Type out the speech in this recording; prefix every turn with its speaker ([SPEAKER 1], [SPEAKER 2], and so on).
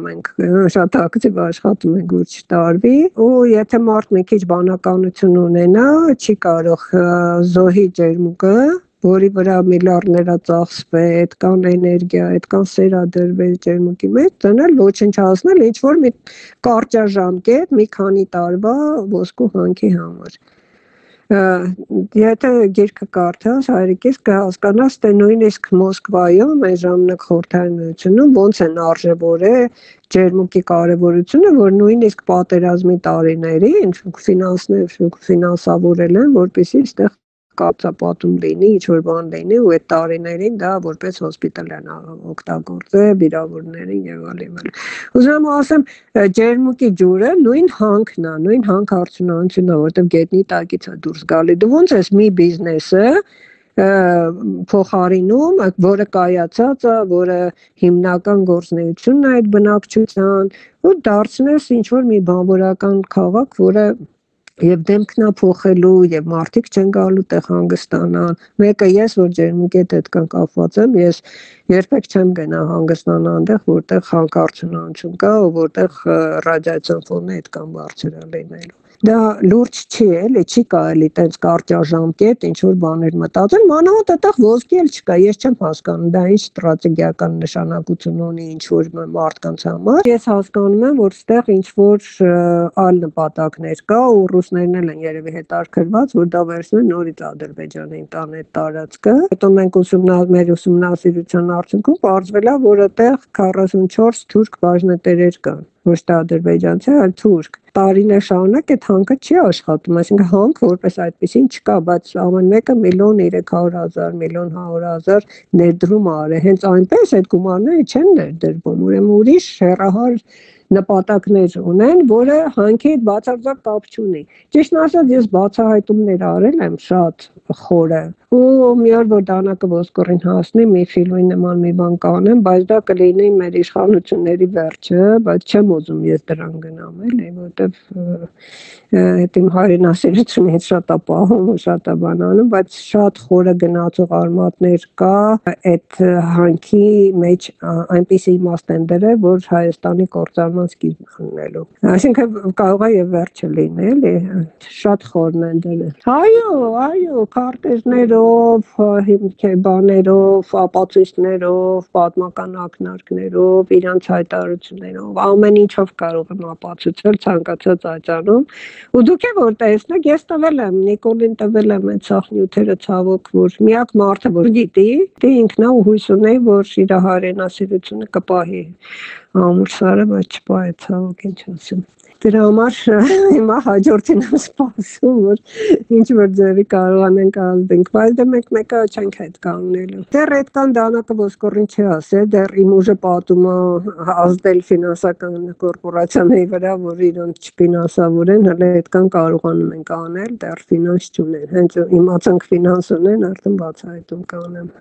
[SPEAKER 1] Մենք շատ ակտիվ աշխատում ենք որ չտարվի ու եթե մարդ մի քիչ բանականություն ունենա չի կարող զոհի ջերմուկը որի վրա միլիարդներա ծախսվել, այդքան էներգիա, այդքան սեր ա դրվել ջերմուկի մեջ, դնել ոչնչացնել ինչ որ մի կարճաժամկետ մի քանի տարվա ոսկու հանքի համար։ Եթե գիրքը կարդաս, հայրիկիս կհասկանաս, թե նույնիսկ Մոսկվայում այս ժամանակ Խորհրդային Միությունում ոնց են արժևորել ջերմուկի կարևորությունը, որ նույնիսկ պատերազմի տարիներին ֆինանսավորել են, որպեսզի այդտեղ կաթապատում լինի, ինչ-որ բան լինի ու այդ տարիներին դա որպես հոսպիտալ են օգտագործել վիրավորներին եւ այլն։ Ուզում եմ ասեմ, ջերմուկի ջուրը նույն հանքն է, նույն հանք արդյունաբերությունն է, որտեղ գետնի տակից է դուրս գալի։ Դու ոնց ես մի բիզնեսը փոխարինում, որը կայացած է, որը հիմնական գործունեությունն է այդ բնակչության, ու դարձնես ինչ-որ մի բանվորական քաղաք, որը Եվ դեմքն է փոխելու, եւ մարդիկ չեն գալու տեղ հանգստանան։ Մեկը ես, որ ջերմուկի հետ այդքան կապված եմ, ես երբեք չեմ գնա հանգստանալ այնտեղ, որտեղ հանքարդյունաբերություն կա, ու որտեղ ռադիացիոն ֆոնը այդքան բարձր է լինելու։ Դա լուրջ չի, էլի, չի կարելի տենց կարճաժամկետ ինչ-որ բաներ մտածել, մանավանդ այդտեղ ոսկի էլ չկա, ես չեմ հասկանում, դա ինչ ստրատեգիական նշանակություն ունի ինչ-որ մարդկանց համար։ Ես հասկանում եմ, որ այդտեղ ինչ-որ այլ նպատակներ կա, ու ռուսներն էլ են երևի հետաքրքրված, որ դա վերցնեն նորից Ադրբեջանին տան այդ տարածքը։ Հետո մենք մեր ուսումնասիրության արդյունքում պարզվել է, որ այդտեղ 44 թուրք բաժնետերեր կան, ոչ թե ադրբեջանցի, այլ թուրք։ Տարիներ շարունակ այդ հանքը չի աշխատում, այսինքն հանք որպես այդպեսին չկա, բայց ամեն մեկը 1.3 միլիոն, 1.1 միլիոն ներդրում արել։ Հենց այնպես այդ գումարները չեն ներդրվում, ուրեմն ուրիշ հեռահար նպատակներ ունեն, որը հանքի հետ բացարձակ կապ չունի։ Ճիշտն ասած, ես բացահայտումներ արել եմ շատ խորը, ու մի օր որ դանակը ոսկորին հասնի, մի ֆիլմի նման մի բան կանեմ, բայց դա կլինի մեր իշխանությունների վերջը, բայց չեմ ուզում ես դրան գնամ, էլի, որտեվ այդ իմ հայրենասիրությունից շատ է պահում ու շատ է բան անում, բայց շատ խորը գնացող արմատներ կա այդ հանքի մեջ այնպիսի իմաստ են դրել, որ Հայաստանի կործանման սկիզբ ունենալու։ Այսինքն կարող է եւ վերջը լինել, շատ խորն են դրել։ Այո, քարտեզներով, բաներով, ապացույցներով, պատմական ակնարկներով, իրանց հայտարարություններով, ամեն ինչով կարող եմ ապացուցել ցանկացած աճանում։ Ու դուք եք որ տեսնեք, ես տվել եմ, Նիկոլին տվել եմ այդ սախնյութերը ցավոք, որ միակ մարդը որ գիտի, ինքն է ու հույս ունեի, որ իր հայրենասիրությունը կպահի ամուր սարը, բայց չպահի ցավոք, ինչ ասեմ։ Դրա համար հիմա հաջորդին եմ սպասում, որ ինչ որ ձևի կարողանենք ազդենք, բայց դե մենք մեկը չենք հետ կանգնելու։ Դեռ այդքան դանակը ոսկորին չի ասել, դեռ իմ ուժը պատում է ազդել ֆինանսական կորպորացիաների վրա, որ իրենք չֆինանսավորեն, հələ այդքան կարողանում ենք անել, դեռ ֆինանս չունեն։ Հենց իմացանք ֆինանս ունեն, արդեն բացահայտում կանեմ։